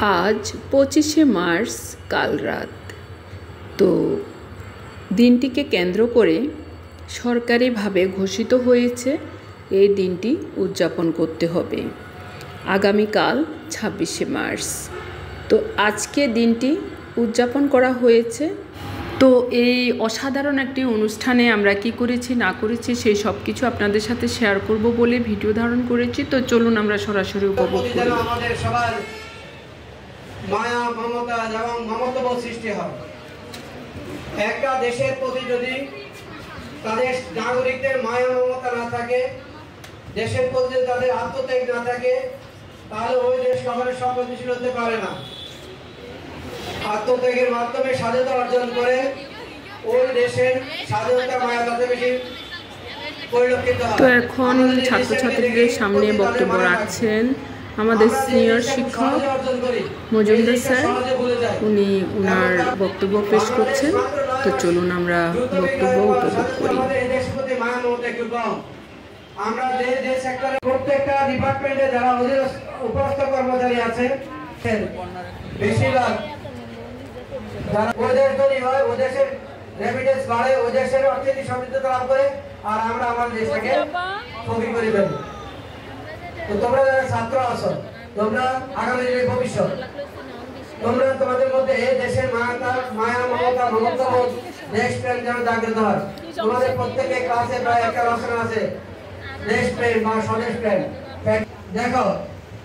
आज 25শে মার্চ কাল রাত। তো দিনটিকে কেন্দ্র করে সরকারিভাবে ঘোষিত হয়েছে এই দিনটি উদযাপন করতে হবে আগামীকাল 26শে মার্চ। তো আজকে দিনটি উদযাপন করা হয়েছে। তো এই অসাধারণ একটি অনুষ্ঠানে আমরা কি করেছি না করেছি সেই সব কিছু আপনাদের সাথে শেয়ার করব বলে ভিডিও ধারণ করেছি। তো চলুন আমরা সরাসরি উপভোগ করি। আমাদের সবার মায়া মমতা এবং মমতাবোধ সৃষ্টি হয়। একটা দেশের প্রতি যদি তাদের নাগরিকদের মায়া মমতা না থাকে, দেশের প্রতি যদি তাদের আত্মত্যাগ না থাকে, তাহলে ওই দেশ কখনো সমৃদ্ধিশীল হতে পারে না। আত্মত্যাগের মাধ্যমে স্বাধীনতা অর্জন করে ওই দেশের স্বাধীনতা মায়া তাতে বেশি পরিলক্ষিত হয়। তো এখন ছাত্রছাত্রীদের সামনে বক্তব্য রাখছেন আমাদের সিনিয়র শিক্ষক মজুমদার স্যার। উনি ওনার বক্তব্য পেশ করছেন। তো চলুন আমরা বক্তব্য উপভোগ করি। আমরা যে সেক্টরে প্রত্যেকটা ডিপার্টমেন্টে যারা উপস্থিত কর্মচারী আছেন, বেশিরভাগ যারা ওদের তৈরি হয়, ও দেশের রেমিটেন্স বাড়ে, ও দেশের অর্থনীতি সমৃদ্ধতা লাভ করে, আর আমরা আমাদের দেশটাকে ফকির করে ফেলি। তো তোমরা যারা ছাত্র আছো, তোমরা আগামী দিনের ভবিষ্যৎ, তোমরা তোমাদের মধ্যে এই দেশের মায়া মমতা মমতাবোধ দেশপ্রেম যেন জাগ্রত হয়। তোমাদের প্রত্যেকের ক্লাসে প্রায় একটা রচনা আছে দেশপ্রেম বা স্বদেশ প্রেম। দেখো,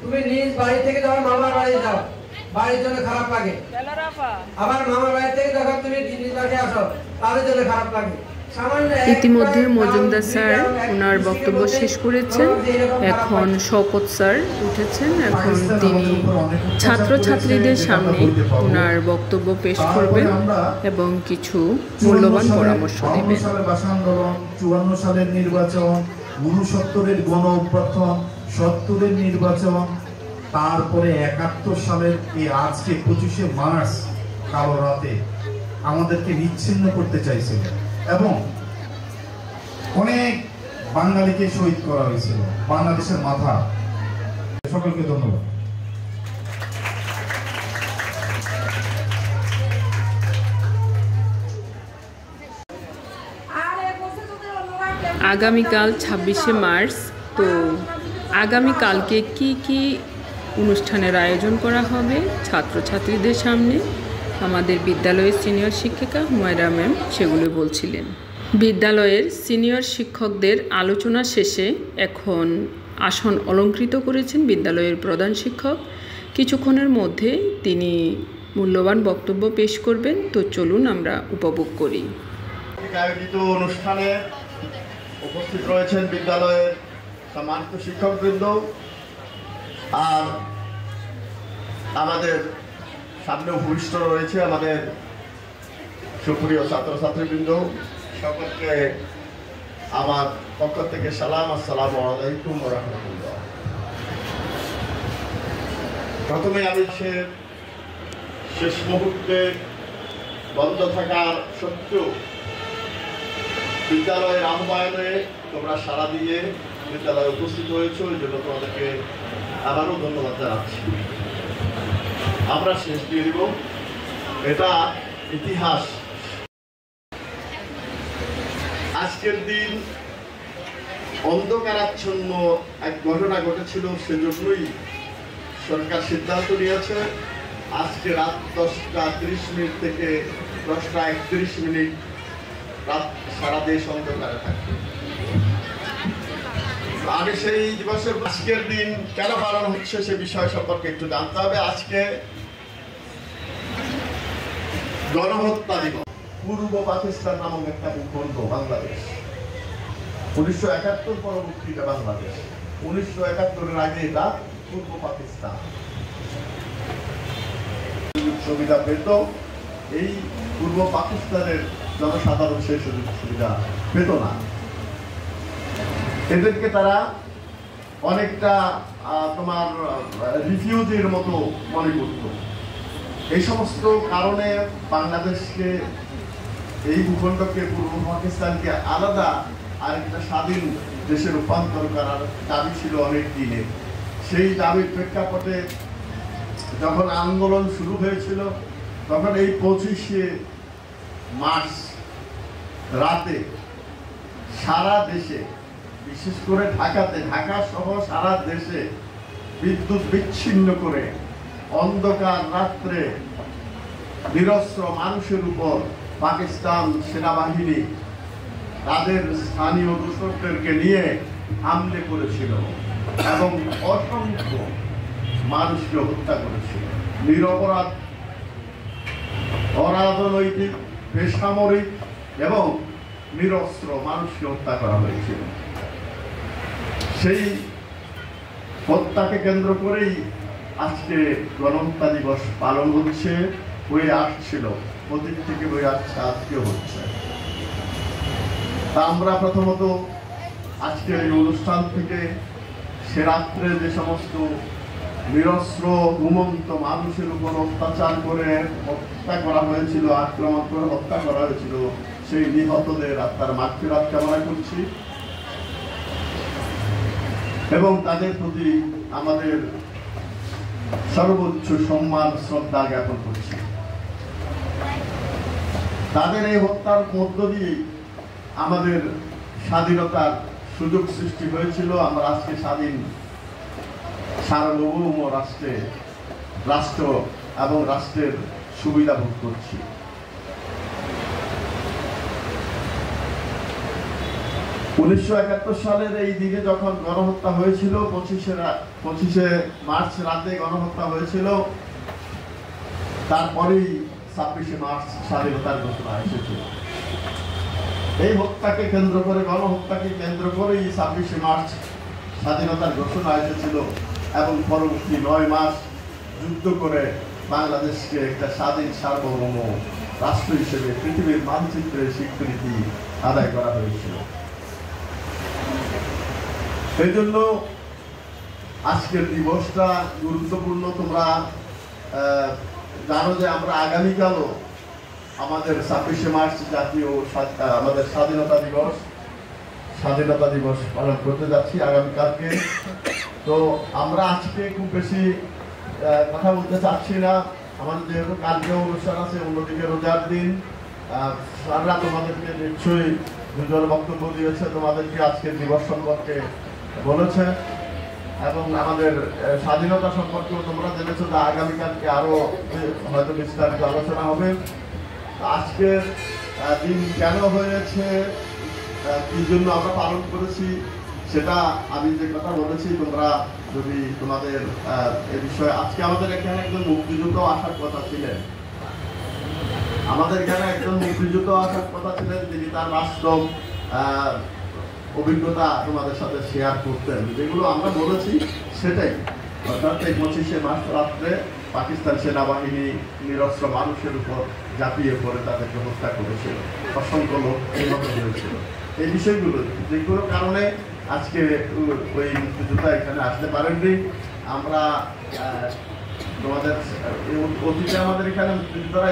তুমি নিজ বাড়ি থেকে যখন মামার বাড়ি যাও, বাড়ির জন্য খারাপ লাগে, আবার মামার বাড়ি থেকে যখন তুমি নিজ বাড়ি আসো, তাদের জন্য খারাপ লাগে। ইতিমধ্যে মজুমদার স্যার ওনার বক্তব্য শেষ করেছেন। এখন শওকত স্যার উঠেছেন। এখন তিনি ছাত্রছাত্রীদের সামনে ওনার বক্তব্য পেশ করবেন এবং কিছু মূল্যবান পরামর্শ দেবেন। 54 সালের নির্বাচন, 69-এর গণ অভ্যুত্থান, 70-এর নির্বাচন, তারপরে 71 সালের এই আজকে 25শে মার্চ কালো রাতে আমাদেরকে বিচ্ছিন্ন করতে চাইছিল এবং অনেক বাঙালিকে শহীদ করা হয়েছিল, বাংলাদেশের মাথা। সকলকে ধন্যবাদ। আগামীকাল 26শে মার্চ। তো আগামীকালকে কি কি অনুষ্ঠানের আয়োজন করা হবে ছাত্রছাত্রীদের সামনে আমাদের বিদ্যালয়ের সিনিয়র শিক্ষিকা হুমায়রা ম্যাম সেগুলো বলছিলেন। বিদ্যালয়ের সিনিয়র শিক্ষকদের আলোচনা শেষে এখন আসন অলঙ্কৃত করেছেন বিদ্যালয়ের প্রধান শিক্ষক। কিছুক্ষণের মধ্যে তিনি মূল্যবান বক্তব্য পেশ করবেন। তো চলুন আমরা উপভোগ করি। আয়োজিত অনুষ্ঠানে উপস্থিত রয়েছেন বিদ্যালয়ের সম্মানিত শিক্ষকবৃন্দ, আর আমাদের সামনে উপবিষ্ট রয়েছে আমাদের সুপ্রিয় ছাত্রছাত্রীবৃন্দ। সকলকে আমার পক্ষ থেকে সালাম, আসসালামু আলাইকুম ওয়া রাহমাতুল্লাহ। প্রথমে আমি শেষ মুহূর্তে বন্ধ থাকার সত্ত্বেও বিদ্যালয়ের আহ্বায়নে তোমরা সাড়া দিয়ে বিদ্যালয়ে উপস্থিত হয়েছো, এই জন্য তোমাদেরকে আবারও ধন্যবাদ জানাচ্ছি। আমরা শেষ দিয়ে দিব, এটা ইতিহাস। আজকের দিন অন্ধকারাচ্ছন্ন এক ঘটনা ঘটেছিল, সেজন্যই সরকার সিদ্ধান্ত নিয়েছে আজকে রাত 10:30 থেকে 10:31 রাত সারা দেশ অন্ধকারে থাকবে। আমি সেই দিবসের আজকের দিন কেন পালন হচ্ছে সে বিষয় সম্পর্কে একটু জানতে হবে। আজকে গণহত্যা দিবস। পূর্ব পাকিস্তান নামক একটা ভূখণ্ড বাংলাদেশ, 1971 পরবর্তীতে বাংলাদেশ, 1971-এর আগে এটা পূর্ব পাকিস্তান। সুবিধা পেত এই পূর্ব পাকিস্তানের জনসাধারণ, সেই সুযোগ সুবিধা পেত না। এদেরকে তারা অনেকটা তোমার রিফিউজির মতো মনে করত। এই সমস্ত কারণে বাংলাদেশকে, এই ভূখণ্ডকে, পূর্ব পাকিস্তানকে আলাদা আরেকটা স্বাধীন দেশে রূপান্তর করার দাবি ছিল অনেক দিনের। সেই দাবির প্রেক্ষাপটে যখন আন্দোলন শুরু হয়েছিল তখন এই 25শে মার্চ রাতে সারা দেশে, বিশেষ করে ঢাকাতে, ঢাকা সহ সারা দেশে বিদ্যুৎ বিচ্ছিন্ন করে অন্ধকার রাত্রে নিরস্ত্র মানুষের উপর পাকিস্তান সেনাবাহিনী তাদের স্থানীয় দূষকদেরকে নিয়ে হামলে করেছিল এবং অসংখ্য মানুষকে হত্যা করেছিল। নিরপরাধ, অরাজনৈতিক, বেসামরিক এবং নিরস্ত্র মানুষকে হত্যা করা হয়েছিল। সেই হত্যাকে কেন্দ্র করেই আজকে গণহত্যা দিবস পালন হচ্ছে, হয়ে আসছিল, অতীত থেকে হয়ে আসছে, আজকেও হচ্ছে। তা আমরা প্রথমত আজকের এই অনুষ্ঠান থেকে সে রাত্রে যে সমস্ত নিরস্ত্র ঘুমন্ত মানুষের উপর অত্যাচার করে হত্যা করা হয়েছিল, আক্রমণ করে হত্যা করা হয়েছিল, সেই নিহতদের আত্মার মাগফিরাত কামনা করছি এবং তাদের প্রতি আমাদের সর্বোচ্চ সম্মান শ্রদ্ধা জ্ঞাপন করছি। তাদের এই হত্যার মধ্য দিয়ে আমাদের স্বাধীনতার সুযোগ সৃষ্টি হয়েছিল। আমরা আজকে স্বাধীন সার্বভৌম রাষ্ট্র এবং রাষ্ট্রের সুবিধা ভোগ করছি। উনিশশো ৭১ সালের এই দিনে যখন গণহত্যা হয়েছিল, 25শে মার্চ রাতে গণহত্যা হয়েছিল, তারপরেই 26শে মার্চ স্বাধীনতার ঘোষণা এসেছিল। এই হত্যাকে কেন্দ্র করে, গণহত্যাকে কেন্দ্র করেই 26শে মার্চ স্বাধীনতার ঘোষণা এসেছিল এবং পরবর্তী 9 মাস যুদ্ধ করে বাংলাদেশকে একটা স্বাধীন সার্বভৌম রাষ্ট্র হিসেবে পৃথিবীর মানচিত্রে স্বীকৃতি আদায় করা হয়েছিল। সেই জন্য আজকের দিবসটা গুরুত্বপূর্ণ। তোমরা জানো যে আমরা আগামীকালও আমাদের 26শে মার্চ জাতীয় আমাদের স্বাধীনতা দিবস পালন করতে যাচ্ছি আগামীকালকে। তো আমরা আজকে খুব বেশি কথা বলতে চাচ্ছি না। আমাদের যেহেতু কালকে অনুষ্ঠান আছে, অন্যদিকে রোজার দিন, স্যাররা তোমাদেরকে নিশ্চয়ই দুজন বক্তব্য দিয়েছে, তোমাদেরকে আজকের দিবস সম্পর্কে বলেছে এবং আমাদের স্বাধীনতা সম্পর্কেও তোমরা জেনেছো যে আগামীকালকে আরো হয়তো বিস্তারিত আলোচনা হবে। আজকের দিন কেন হয়েছে, কি জন্য আমরা পালন করেছি, সেটা আমি যে কথা বলেছি, তোমরা যদি তোমাদের এ বিষয়ে, আজকে আমাদের এখানে একজন মুক্তিযুদ্ধ আসার কথা ছিলেন, তিনি তার বাস্তব অভিজ্ঞতা তোমাদের সাথে শেয়ার করতেন, যেগুলো আমরা বলেছি সেটাই। অর্থাৎ 25শে মার্চ রাত্রে পাকিস্তান সেনাবাহিনী নিরস্ত্র মানুষের উপর ঝাঁপিয়ে পড়ে তাদেরকে হত্যা করেছিল, অসংখ্য লোক নিহত হয়েছিল। এই বিষয়গুলো, যেগুলোর কারণে আজকে ওই মুক্তিযোদ্ধা এখানে আসতে পারেননি। আমরা তোমাদের অতীতে আমাদের এখানে মুক্তিযোদ্ধারা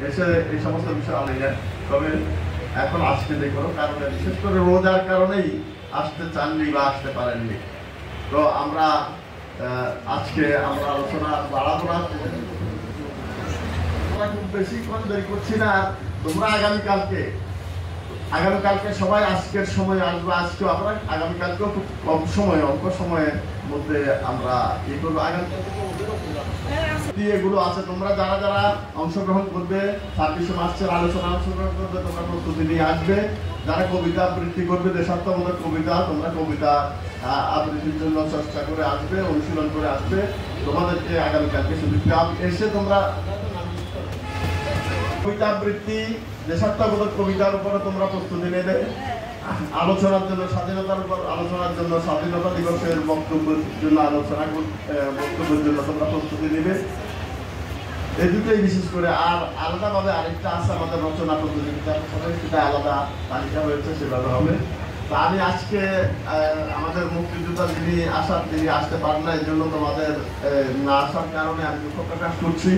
এসে এই সমস্ত বিষয় আনেন, তবে এখন আসতে যে কোনো কারণে, বিশেষ করে রোজার কারণেই আসতে চাননি বা আসতে পারেননি। তো আমরা আজকে আমরা আলোচনা বাড়াবো না, খুব বেশি দেরি করছি না। তোমরা আগামীকালকে সবাই আজকের সময় আসবে, আজকেও আমরা আগামীকালকেও খুব কম সময়, অল্প সময়ের মধ্যে আমরা ইয়ে করবো। এগুলো আছে, তোমরা যারা যারা অংশগ্রহণ করবে, 26শে মার্চের আলোচনা অংশগ্রহণ করবে, তোমরা প্রস্তুতি নিয়ে আসবে। যারা কবিতা আবৃত্তি করবে, দেশাত্মবোধক কবিতা, তোমরা কবিতা আবৃত্তির জন্য চর্চা করে আসবে, অনুশীলন করে আসবে। তোমাদেরকে আগামীকালকে সুযোগ এসে তোমরা কবিতা আবৃত্তি, দেশাত্মবোধক কবিতার উপরে তোমরা প্রস্তুতি নেবে। আলোচনার জন্য, স্বাধীনতার উপর আলোচনার জন্য, স্বাধীনতা দিবসের বক্তব্যের জন্য বক্তব্যের জন্য তোমরা প্রস্তুতি নেবে। এই দুটোই বিশেষ করে। আর আলাদাভাবে আরেকটা আছে আমাদের রচনা প্রতিযোগিতা, সেটা আলাদা তালিকা হয়েছে, সেভাবে হবে। তা আমি আজকে আমাদের মুক্তিযোদ্ধা যিনি আসতে পারেন না, এই জন্য তোমাদের না আসার কারণে আমি দুঃখ প্রকাশ করছি।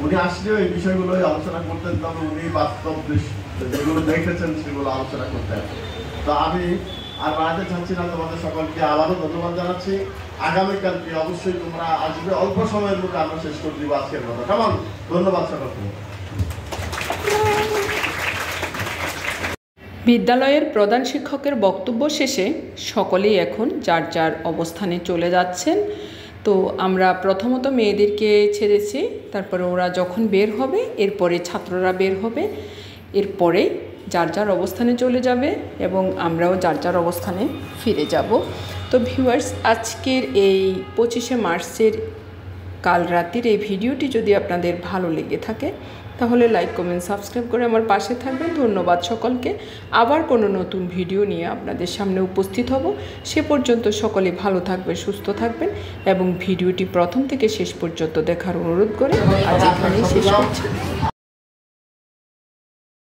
উনি আসলেও এই বিষয়গুলোই আলোচনা করতেন, তবে উনি বাস্তব যেগুলো দেখেছেন সেগুলো আলোচনা করতেন। তো আমি আর বাড়াতে চাচ্ছি না, তোমাদের সকলকে আবারও ধন্যবাদ জানাচ্ছি। আগামীকালকে অবশ্যই তোমরা আসবে, অল্প সময়ের মধ্যে আমরা শেষ করে দিব আজকের কথা। কেমন? ধন্যবাদ সকলকে। বিদ্যালয়ের প্রধান শিক্ষকের বক্তব্য শেষে সকলেই এখন যার যার অবস্থানে চলে যাচ্ছেন। তো আমরা প্রথমত মেয়েদেরকে ছেড়েছি, তারপরে ওরা যখন বের হবে এরপরে ছাত্ররা বের হবে, এরপরে যার যার অবস্থানে চলে যাবে এবং আমরাও যার যার অবস্থানে ফিরে যাব। তো ভিউয়ার্স, আজকের এই 25শে মার্চের কাল রাতের এই ভিডিওটি যদি আপনাদের ভালো লেগে থাকে তাহলে লাইক, কমেন্ট, সাবস্ক্রাইব করে আমার পাশে থাকবেন। ধন্যবাদ সকলকে। আবার কোনো নতুন ভিডিও নিয়ে আপনাদের সামনে উপস্থিত হব। সে পর্যন্ত সকলে ভালো থাকবেন, সুস্থ থাকবেন এবং ভিডিওটি প্রথম থেকে শেষ পর্যন্ত দেখার অনুরোধ করে আজ এখানেই শেষ করছি।